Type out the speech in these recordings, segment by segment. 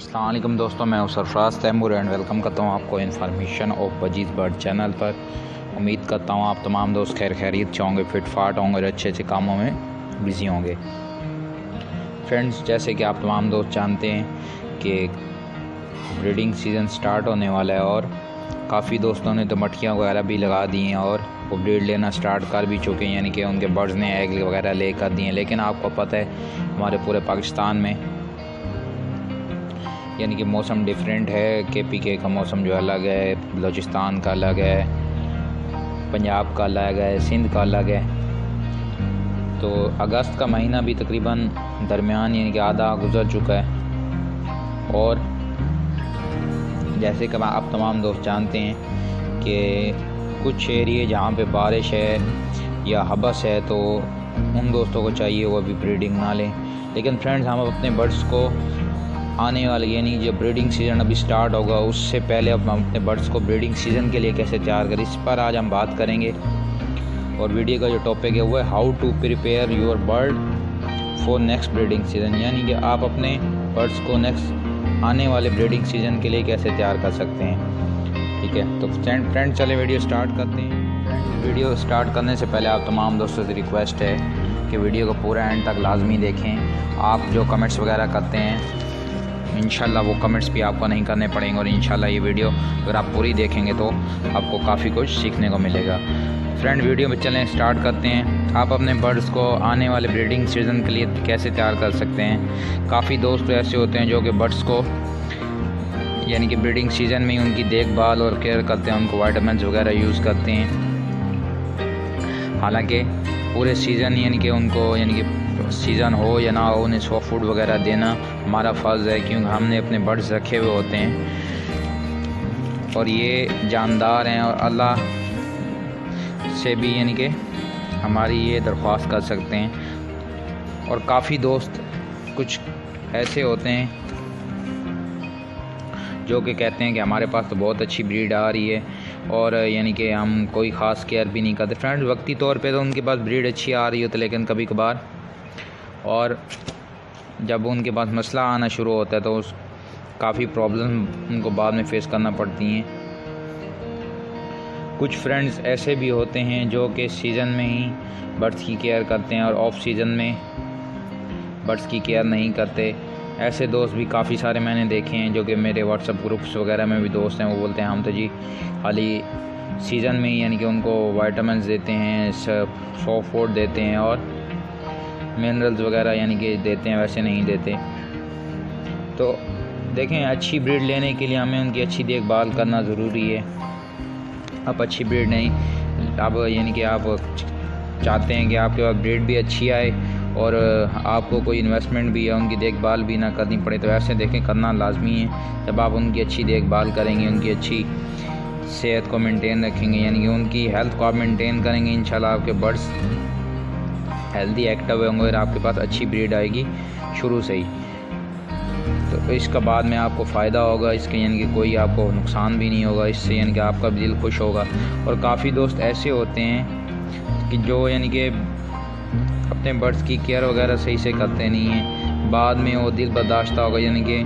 अस्सलाम वालेकुम दोस्तों, मैं हूं सरफराज तैमूर एंड वेलकम करता हूं आपको इन्फॉर्मेशन ऑफ वजीज़ बर्ड चैनल पर। उम्मीद करता हूं आप तमाम दोस्त खैर खैरियत से होंगे, फिट फाट होंगे और अच्छे अच्छे कामों में बिज़ी होंगे। फ्रेंड्स, जैसे कि आप तमाम दोस्त जानते हैं कि ब्रीडिंग सीज़न स्टार्ट होने वाला है और काफ़ी दोस्तों ने तो मटकियाँ वगैरह भी लगा दी हैं और वो ब्रीड लेना स्टार्ट कर भी चुके हैं, यानी कि उनके बर्ड्स ने एग वगैरह ले कर दिए हैं। लेकिन आपको पता है हमारे पूरे पाकिस्तान में यानी कि मौसम डिफरेंट है। KPK का मौसम जो अलग है, बलूचिस्तान का अलग है, पंजाब का अलग है, सिंध का अलग है। तो अगस्त का महीना भी तकरीबन दरमियान यानी कि आधा गुज़र चुका है। और जैसे कि आप तमाम दोस्त जानते हैं कि कुछ एरिए जहाँ पे बारिश है या हबस है तो उन दोस्तों को चाहिए वो अभी ब्रीडिंग ना लें। लेकिन फ्रेंड्स, हम अपने बर्ड्स को आने वाले यानी जब ब्रीडिंग सीज़न अभी स्टार्ट होगा उससे पहले अब हम अपने बर्ड्स को ब्रीडिंग सीज़न के लिए कैसे तैयार करें, इस पर आज हम बात करेंगे। और वीडियो का जो टॉपिक है वो है how to prepare your bird for next breeding season, यानी कि आप अपने बर्ड्स को नेक्स्ट आने वाले ब्रीडिंग सीज़न के लिए कैसे तैयार कर सकते हैं। ठीक है, तो फ्रेंड चले वीडियो स्टार्ट करते हैं। वीडियो स्टार्ट करने से पहले आप तमाम दोस्तों से रिक्वेस्ट है कि वीडियो को पूरा एंड तक लाजमी देखें। आप जो कमेंट्स वगैरह करते हैं इंशाल्लाह वो कमेंट्स भी आपको नहीं करने पड़ेंगे और इंशाल्लाह ये वीडियो अगर आप पूरी देखेंगे तो आपको काफ़ी कुछ सीखने को मिलेगा। फ्रेंड, वीडियो में चलें स्टार्ट करते हैं। आप अपने बर्ड्स को आने वाले ब्रीडिंग सीज़न के लिए कैसे तैयार कर सकते हैं। काफ़ी दोस्त ऐसे होते हैं जो कि बर्ड्स को यानी कि ब्रीडिंग सीज़न में ही उनकी देखभाल और केयर करते हैं, उनको विटामिन्स वगैरह यूज़ करते हैं। हालांकि पूरे सीज़न यानी कि उनको यानी कि सीज़न हो या ना हो उन्हें सॉफ्ट फूड वगैरह देना हमारा फ़र्ज़ है, क्योंकि हमने अपने बर्ड्स रखे हुए होते हैं और ये जानदार हैं और अल्लाह से भी यानी कि हमारी ये दरख्वास्त कर सकते हैं। और काफ़ी दोस्त कुछ ऐसे होते हैं जो कि कहते हैं कि हमारे पास तो बहुत अच्छी ब्रीड आ रही है और यानी कि हम कोई ख़ास केयर भी नहीं करते। फ्रेंड्स, वक्ती तौर पे तो उनके पास ब्रीड अच्छी आ रही होती है, लेकिन कभी कभार और जब उनके पास मसला आना शुरू होता है तो काफ़ी प्रॉब्लम उनको बाद में फ़ेस करना पड़ती हैं। कुछ फ्रेंड्स ऐसे भी होते हैं जो कि सीज़न में ही बर्ड्स की केयर करते हैं और ऑफ सीज़न में बर्ड्स की केयर नहीं करते। ऐसे दोस्त भी काफ़ी सारे मैंने देखे हैं जो कि मेरे व्हाट्सएप ग्रुप्स वगैरह में भी दोस्त हैं। वो बोलते हैं हम तो जी खाली सीज़न में ही यानी कि उनको विटामिन्स देते हैं, सॉफ्ट फूड देते हैं और मिनरल्स वगैरह यानी कि देते हैं, वैसे नहीं देते। तो देखें, अच्छी ब्रीड लेने के लिए हमें उनकी अच्छी देखभाल करना ज़रूरी है। आप अच्छी ब्रीड नहीं, आप यानी कि आप चाहते हैं कि आपके पास ब्रीड भी अच्छी आए और आपको कोई इन्वेस्टमेंट भी या उनकी देखभाल भी ना करनी पड़े, तो ऐसे देखें करना लाजमी है। जब आप उनकी अच्छी देखभाल करेंगे, उनकी अच्छी सेहत को मेंटेन रखेंगे, यानी कि उनकी हेल्थ को आप मेंटेन करेंगे, इंशाल्लाह आपके बर्ड्स हेल्दी एक्टिव होंगे और आपके पास अच्छी ब्रीड आएगी शुरू से ही। तो इसका बाद में आपको फ़ायदा होगा इसके, यानी कि कोई आपको नुकसान भी नहीं होगा इससे, यानी कि आपका भी दिल खुश होगा। और काफ़ी दोस्त ऐसे होते हैं कि जो यानी कि अपने बर्ड्स की केयर वगैरह सही से करते नहीं हैं, बाद में वो दिल बर्दाश्त होगा, यानी कि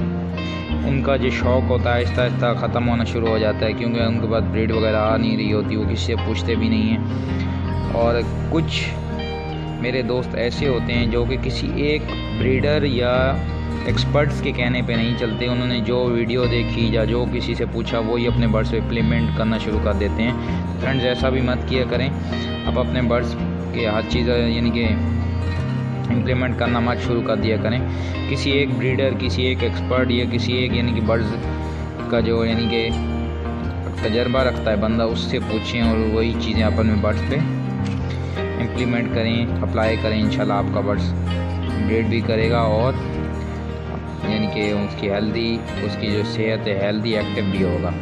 उनका जो शौक़ होता है आहिस्ता आहिस्ता ख़त्म होना शुरू हो जाता है, क्योंकि उनके पास ब्रीड वगैरह आ नहीं रही होती, वो किसी से पूछते भी नहीं हैं। और कुछ मेरे दोस्त ऐसे होते हैं जो कि किसी एक ब्रीडर या एक्सपर्ट्स के कहने पे नहीं चलते। उन्होंने जो वीडियो देखी या जो किसी से पूछा वो ही अपने बर्ड्स पे इम्प्लीमेंट करना शुरू कर देते हैं। फ्रेंड्स, ऐसा भी मत किया करें। आप अपने बर्ड्स के हर चीज़ यानी कि इम्प्लीमेंट करना मत शुरू कर दिया करें। किसी एक ब्रीडर, किसी एक एक्सपर्ट या किसी एक यानी कि बर्ड्स का जो यानी कि तजर्बा रखता है बंदा, उससे पूछें और वही चीज़ें अपने बर्ड्स पे इम्प्लीमेंट करें, अप्लाई करें। इंशाल्लाह आपका बर्ड्स ब्रीड भी करेगा और यानी कि उसकी जो सेहत है हेल्दी एक्टिव भी होगा।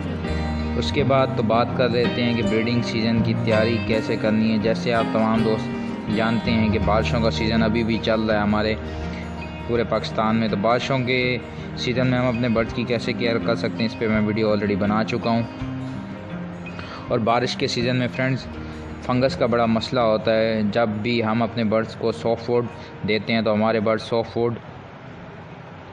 उसके बाद तो बात कर लेते हैं कि ब्रीडिंग सीज़न की तैयारी कैसे करनी है। जैसे आप तमाम दोस्त जानते हैं कि बारिशों का सीज़न अभी भी चल रहा है हमारे पूरे पाकिस्तान में। तो बारिशों के सीज़न में हम अपने बर्ड्स की कैसे केयर कर सकते हैं, इस पर मैं वीडियो ऑलरेडी बना चुका हूँ। और बारिश के सीज़न में फ्रेंड्स फंगस का बड़ा मसला होता है। जब भी हम अपने बर्ड्स को सॉफ्ट फूड देते हैं तो हमारे बर्ड्स सॉफ्ट फूड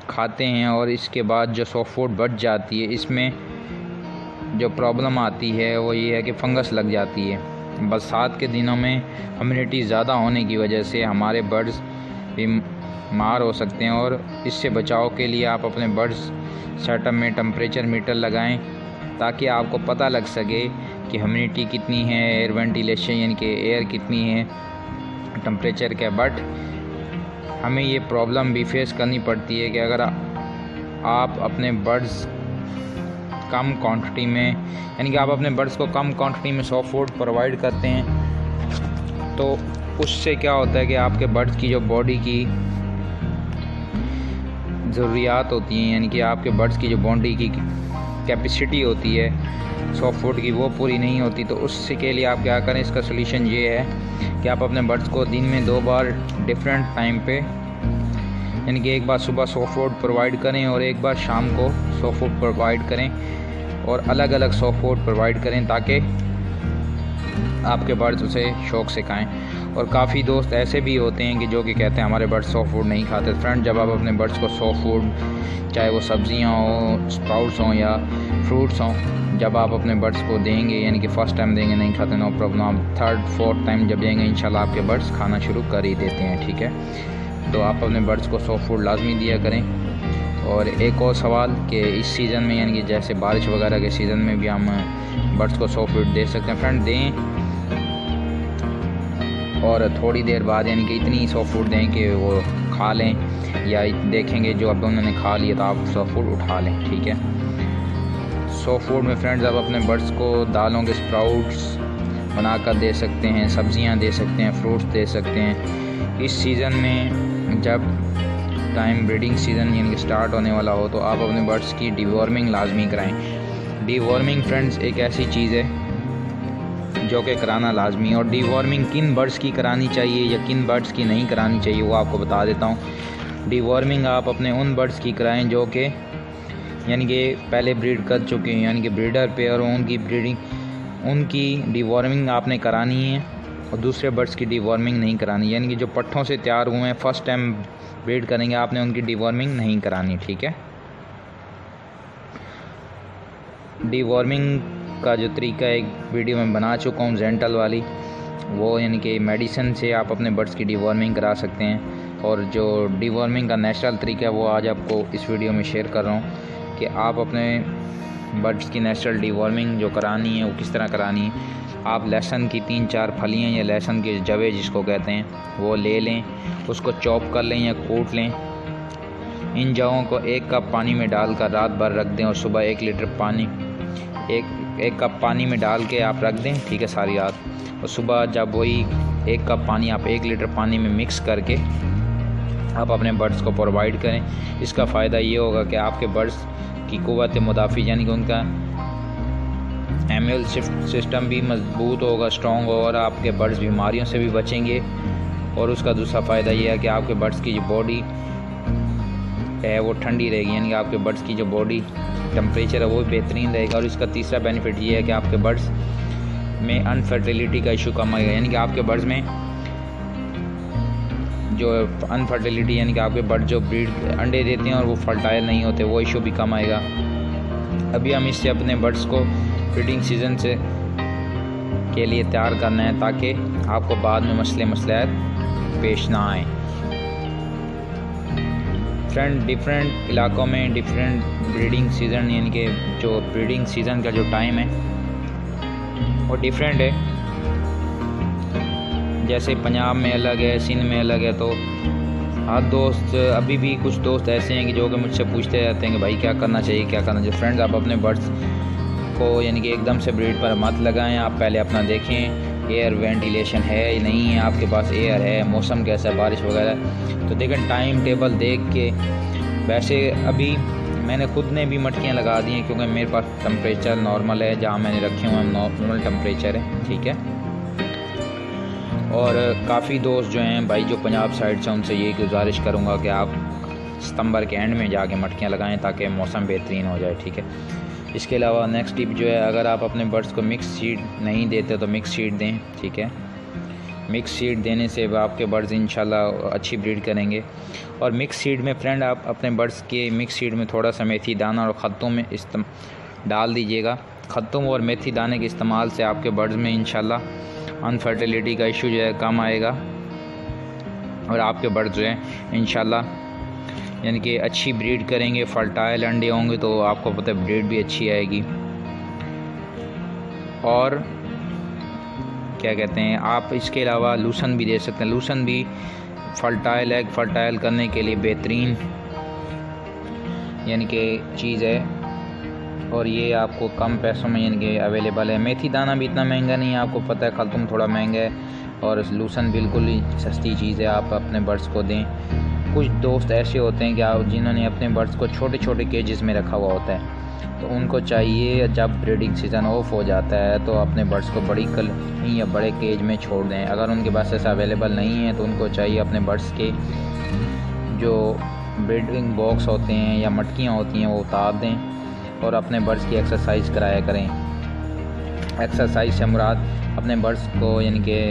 खाते हैं और इसके बाद जो सॉफ्ट फूड बच जाती है, इसमें जो प्रॉब्लम आती है वो ये है कि फंगस लग जाती है। बरसात के दिनों में ह्यूमिडिटी ज़्यादा होने की वजह से हमारे बर्ड्स बीमार हो सकते हैं, और इससे बचाव के लिए आप अपने बर्ड्स सेटअप में टेम्परेचर मीटर लगाएं ताकि आपको पता लग सके कि ह्यूमिडिटी कितनी है, एयर वेंटिलेशन यानी कि एयर कितनी है, टेम्परेचर क्या। बट हमें ये प्रॉब्लम भी फेस करनी पड़ती है कि अगर आप अपने बर्ड्स कम क्वांटिटी में यानी कि आप अपने बर्ड्स को कम क्वांटिटी में सॉफ्ट फूड प्रोवाइड करते हैं तो उससे क्या होता है कि आपके बर्ड्स की जो बॉडी की ज़रूरियात होती हैं, यानी कि आपके बर्ड्स की जो बॉडी की कैपेसिटी होती है सॉफ्ट फूड की, वो पूरी नहीं होती। तो उससे के लिए आप क्या करें, इसका सलूशन ये है कि आप अपने बर्ड्स को दिन में 2 बार डिफरेंट टाइम पे, यानी कि एक बार सुबह सॉफ्ट फूड प्रोवाइड करें और एक बार शाम को सॉफ्ट फूड प्रोवाइड करें, और अलग अलग सॉफ्ट फूड प्रोवाइड करें ताकि आपके बर्ड्स उसे शौक़ से खाएं। और काफ़ी दोस्त ऐसे भी होते हैं कि जो कि कहते हैं हमारे बर्ड्स सॉफ्ट फूड नहीं खाते। फ्रेंड, जब आप अपने बर्ड्स को सॉफ्ट फूड, चाहे वो सब्जियां हो, स्प्राउट्स हों या फ्रूट्स हों, जब आप अपने बर्ड्स को देंगे, यानी कि फ़र्स्ट टाइम देंगे नहीं खाते, नो प्रॉब्लम, आप 3rd 4th टाइम जब देंगे इंशाल्लाह आपके बर्ड्स खाना शुरू कर ही देते हैं। ठीक है, तो आप अपने बर्ड्स को सॉफ्ट फूड लाजमी दिया करें। और एक और सवाल कि इस सीज़न में, यानी कि जैसे बारिश वगैरह के सीज़न में भी हम बर्ड्स को सॉफ्ट फूड दे सकते हैं। फ्रेंड, दें और थोड़ी देर बाद यानी कि इतनी सॉफ्ट फूड दें कि वो खा लें, या देखेंगे जो अब उन्होंने खा लिया तो आप सॉफ्ट फूड उठा लें। ठीक है, सॉफ्ट फूड में फ्रेंड्स आप अपने बर्ड्स को दालों के स्प्राउट्स बनाकर दे सकते हैं, सब्जियां दे सकते हैं, फ्रूट्स दे सकते हैं। इस सीज़न में जब टाइम ब्रीडिंग सीज़न यानी कि स्टार्ट होने वाला हो तो आप अपने बर्ड्स की डीवॉर्मिंग लाजमी कराएं। डीवॉर्मिंग फ्रेंड्स एक ऐसी चीज़ है जो कि कराना लाजमी, और डीवॉर्मिंग किन बर्ड्स की करानी चाहिए या किन बर्ड्स की नहीं करानी चाहिए वो आपको बता देता हूँ। डीवॉर्मिंग आप अपने उन बर्ड्स की कराएं जो कि यानी कि पहले ब्रीड कर चुके हैं, यानी कि ब्रीडर पेयर उनकी डीवॉर्मिंग आपने करानी है, और दूसरे बर्ड्स की डीवॉर्मिंग नहीं करानी। यानी कि जो पट्ठों से तैयार हुए हैं, फ़र्स्ट टाइम ब्रीड करेंगे, आपने उनकी डीवॉर्मिंग नहीं करानी। ठीक है, डीवॉर्मिंग का जो तरीका एक वीडियो में बना चुका हूँ जेंटल वाली, वो यानी कि मेडिसिन से आप अपने बर्ड्स की डीवॉर्मिंग करा सकते हैं। और जो डीवॉर्मिंग का नेचुरल तरीका है वो आज आपको इस वीडियो में शेयर कर रहा हूँ कि आप अपने बर्ड्स की नेचुरल डीवॉर्मिंग जो करानी है वो किस तरह करानी है। आप लहसुन की 3-4 फलियाँ या लहसुन के जवे जिसको कहते हैं वो ले लें, उसको चॉप कर लें या कूट लें। इन जवों को 1 कप पानी में डालकर रात भर रख दें, और सुबह 1 लीटर पानी एक कप पानी में डाल के आप रख दें। ठीक है, सारी रात, और सुबह जब वही 1 कप पानी आप 1 लीटर पानी में मिक्स करके आप अपने बर्ड्स को प्रोवाइड करें। इसका फ़ायदा ये होगा कि आपके बर्ड्स की क़ुव्वत मुदाफ़ी यानी कि उनका इम्यून सिस्टम भी मजबूत होगा, स्ट्रॉन्ग होगा, और आपके बर्ड्स बीमारियों से भी बचेंगे। और उसका दूसरा फ़ायदा ये है कि आपके बर्ड्स की जो बॉडी है वो ठंडी रहेगी, यानी कि आपके बर्ड्स की जो बॉडी टेम्परेचर है वो भी बेहतरीन रहेगा। और इसका तीसरा बेनिफिट ये है कि आपके बर्ड्स में अनफर्टिलिटी का इशू कम आएगा, यानी कि आपके बर्ड्स में जो अनफर्टिलिटी यानी कि आपके बर्ड जो ब्रीड अंडे देते हैं और वो फर्टाइल नहीं होते, वो इशू भी कम आएगा। अभी हम इससे अपने बर्ड्स को ब्रीडिंग सीज़न से के लिए तैयार करना है ताकि आपको बाद में मसलात पेश ना आए। फ्रेंड, डिफरेंट इलाकों में डिफरेंट ब्रीडिंग सीज़न यानी कि जो ब्रीडिंग सीज़न का जो टाइम है वो डिफरेंट है। जैसे पंजाब में अलग है, सिंध में अलग है। तो हर दोस्त, अभी भी कुछ दोस्त ऐसे हैं कि जो कि मुझसे पूछते रहते हैं कि भाई क्या करना चाहिए, क्या करना चाहिए। फ्रेंड्स, आप अपने बर्ड्स को यानी कि एकदम से ब्रीड पर मत लगाएं। आप पहले अपना देखें एयर वेंटिलेशन है या नहीं है, आपके पास एयर है, मौसम कैसा है, बारिश वगैरह। तो देखें टाइम टेबल देख के। वैसे अभी मैंने खुद ने भी मटकियाँ लगा दी हैं क्योंकि मेरे पास टेम्परेचर नॉर्मल है, जहाँ मैंने रखे हुए हैं नॉर्मल टेम्परेचर है। ठीक है, और काफ़ी दोस्त जो हैं भाई जो पंजाब साइड से, उनसे यही गुजारिश करूँगा कि आप सितंबर के एंड में जाके मटकियाँ लगाएं ताकि मौसम बेहतरीन हो जाए। ठीक है, इसके अलावा नेक्स्ट टिप जो है, अगर आप अपने बर्ड्स को मिक्स सीड नहीं देते तो मिक्स सीड दें। ठीक है, मिक्स सीड देने से आपके बर्ड्स इंशाल्लाह अच्छी ब्रीड करेंगे। और मिक्स सीड में फ्रेंड आप अपने बर्ड्स के मिक्स सीड में थोड़ा सा मेथी दाना और खत्तों में डाल दीजिएगा। खत्तों और मेथी दाने के इस्तेमाल से आपके बर्ड्स में इंशाल्लाह अनफर्टिलिटी का इशू जो है कम आएगा और आपके बर्ड्स जो हैं इंशाल्लाह यानी कि अच्छी ब्रीड करेंगे, फर्टाइल अंडे होंगे तो आपको पता है ब्रीड भी अच्छी आएगी। और क्या कहते हैं, आप इसके अलावा लूसन भी दे सकते हैं। लूसन भी फर्टाइल एग फर्टाइल करने के लिए बेहतरीन यानी कि चीज़ है और ये आपको कम पैसों में यानी कि अवेलेबल है। मेथी दाना भी इतना महंगा नहीं है, आपको पता है खल्तुम थोड़ा महंगा है और लूसन बिल्कुल ही सस्ती चीज़ है, आप अपने बर्ड्स को दें। कुछ दोस्त ऐसे होते हैं कि आप जिन्होंने अपने बर्ड्स को छोटे छोटे केजेस में रखा हुआ होता है, तो उनको चाहिए जब ब्रीडिंग सीज़न ऑफ हो जाता है तो अपने बर्ड्स को बड़ी कॉलोनी या बड़े केज में छोड़ दें। अगर उनके पास ऐसा अवेलेबल नहीं है तो उनको चाहिए अपने बर्ड्स के जो ब्रीडिंग बॉक्स होते हैं या मटकियाँ होती हैं वो उतार दें और अपने बर्ड्स की एक्सरसाइज कराया करें। एक्सरसाइज से मुराद अपने बर्ड्स को यानी कि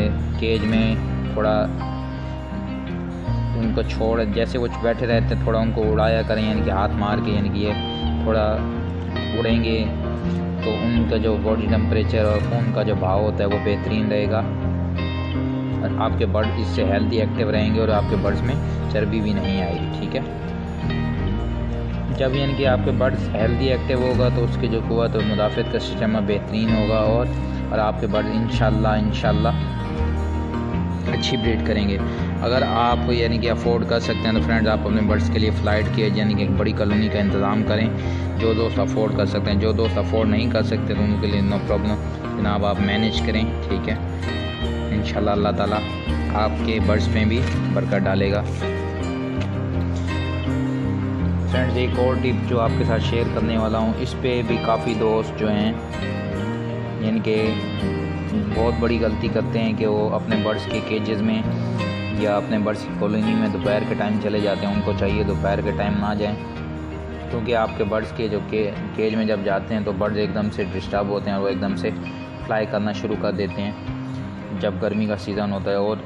केज में थोड़ा उनको छोड़, जैसे वो बैठे रहते हैं थोड़ा उनको उड़ाया करें, यानी कि हाथ मार के, यानी कि ये थोड़ा उड़ेंगे तो उनका जो बॉडी टेम्परेचर और खून का जो भाव होता है वो बेहतरीन रहेगा और आपके बर्ड इससे हेल्दी एक्टिव रहेंगे और आपके बर्ड्स में चर्बी भी नहीं आएगी। ठीक है, जब यानी कि आपके बर्ड्स हेल्दी एक्टिव होगा तो उसके जो कुव्वत और मुदाफ़त का सिस्टम बेहतरीन होगा और आपके बर्ड इंशाल्लाह अच्छी ब्रीड करेंगे। अगर आप यानी कि अफोर्ड कर सकते हैं तो फ्रेंड्स आप अपने बर्ड्स के लिए फ़्लाइट की यानी कि एक बड़ी कॉलोनी का इंतज़ाम करें। जो दोस्त अफोर्ड कर सकते हैं, जो दोस्त अफोर्ड नहीं कर सकते तो उनके लिए नो प्रॉब्लम जनाब, आप मैनेज करें। ठीक है, इंशाल्लाह अल्लाह ताला आपके बर्ड्स में भी बरकत डालेगा। फ्रेंड्स एक और टिप जो आपके साथ शेयर करने वाला हूँ, इस पे भी काफ़ी दोस्त जो हैं यानी कि बहुत बड़ी गलती करते हैं कि वो अपने बर्ड्स के केजेस में या अपने बर्ड्स की कॉलोनी में दोपहर के टाइम चले जाते हैं। उनको चाहिए दोपहर के टाइम ना जाएं, क्योंकि आपके बर्ड्स के जो केज में जब जाते हैं तो बर्ड्स एकदम से डिस्टर्ब होते हैं और वो एकदम से फ्लाई करना शुरू कर देते हैं जब गर्मी का सीज़न होता है। और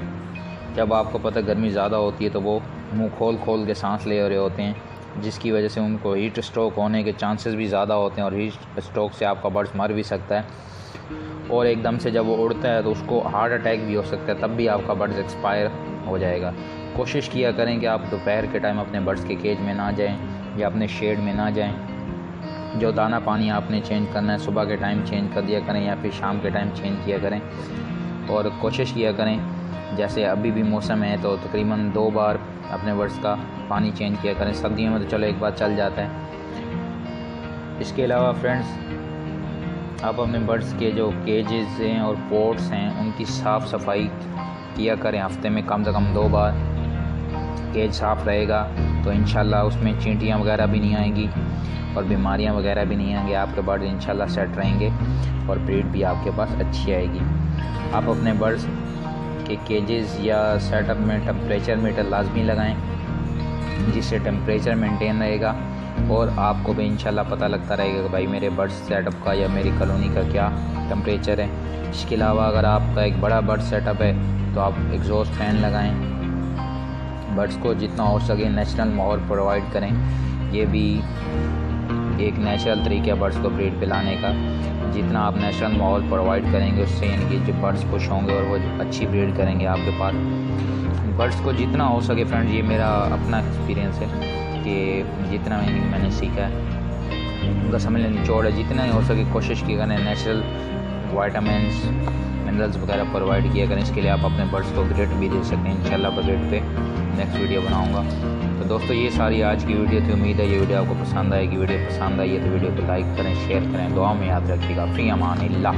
जब आपको पता है गर्मी ज़्यादा होती है तो वो मुँह खोल के सांस ले रहे होते हैं, जिसकी वजह से उनको हीट स्ट्रोक होने के चांसेस भी ज़्यादा होते हैं और हीट स्ट्रोक से आपका बर्ड्स मर भी सकता है। और एकदम से जब वो उड़ता है तो उसको हार्ट अटैक भी हो सकता है, तब भी आपका बर्ड्स एक्सपायर हो जाएगा। कोशिश किया करें कि आप दोपहर के टाइम अपने बर्ड्स के केज में ना जाएं या अपने शेड में ना जाएं। जो दाना पानी आपने चेंज करना है सुबह के टाइम चेंज कर दिया करें या फिर शाम के टाइम चेंज किया करें। और कोशिश किया करें, जैसे अभी भी मौसम है तो तकरीबन 2 बार अपने बर्ड्स का पानी चेंज किया करें। सर्दियों में तो चलो 1 बार चल जाता है। इसके अलावा फ्रेंड्स आप अपने बर्ड्स के जो केजेस हैं और पोर्ट्स हैं उनकी साफ़ सफाई किया करें। हफ्ते में कम से कम 2 बार केज साफ़ रहेगा तो इंशाल्लाह उसमें चींटियाँ वगैरह भी नहीं आएंगी और बीमारियाँ वगैरह भी नहीं आएंगी। आपके बर्ड इंशाल्लाह सेट रहेंगे और ब्रीड भी आपके पास अच्छी आएगी। आप अपने बर्ड्स के केजेस या सेटअप में टेम्परेचर मीटर लाजमी लगाएं, जिससे टेम्परेचर मेंटेन रहेगा और आपको भी इंशाल्लाह पता लगता रहेगा कि भाई मेरे बर्ड्स सेटअप का या मेरी कॉलोनी का क्या टेम्परेचर है। इसके अलावा अगर आपका एक बड़ा बर्ड सेटअप है तो आप एग्जॉस्ट फैन लगाएं। बर्ड्स को जितना हो सके नेचुरल माहौल प्रोवाइड करें। ये भी एक नेचुरल तरीका है बर्ड्स को ब्रीड पिलाने का। जितना आप नेचुरल माहौल प्रोवाइड करेंगे उससे यानी कि जो बर्ड्स खुश होंगे और वो अच्छी ब्रीड करेंगे आपके पास। बर्ड्स को जितना हो सके फ्रेंड्स, ये मेरा अपना एक्सपीरियंस है कि जितना मैंने सीखा है उनका समझ लेने निचोड़ है, जितना हो सके कोशिश की करें नेचुरल वाइटामिन्स मिनरल्स वगैरह प्रोवाइड किया करें। इसके लिए आप अपने बर्ड्स को ग्रेड भी दे सकते हैं। इंशाल्लाह ग्रेड पे नेक्स्ट वीडियो बनाऊंगा। तो दोस्तों ये सारी आज की वीडियो थी। उम्मीद है ये वीडियो आपको पसंद आएगी। वीडियो पसंद आई है तो वीडियो को लाइक करें, शेयर करें, दुआ में याद रखिएगा। फ़ी अमान अल्लाह।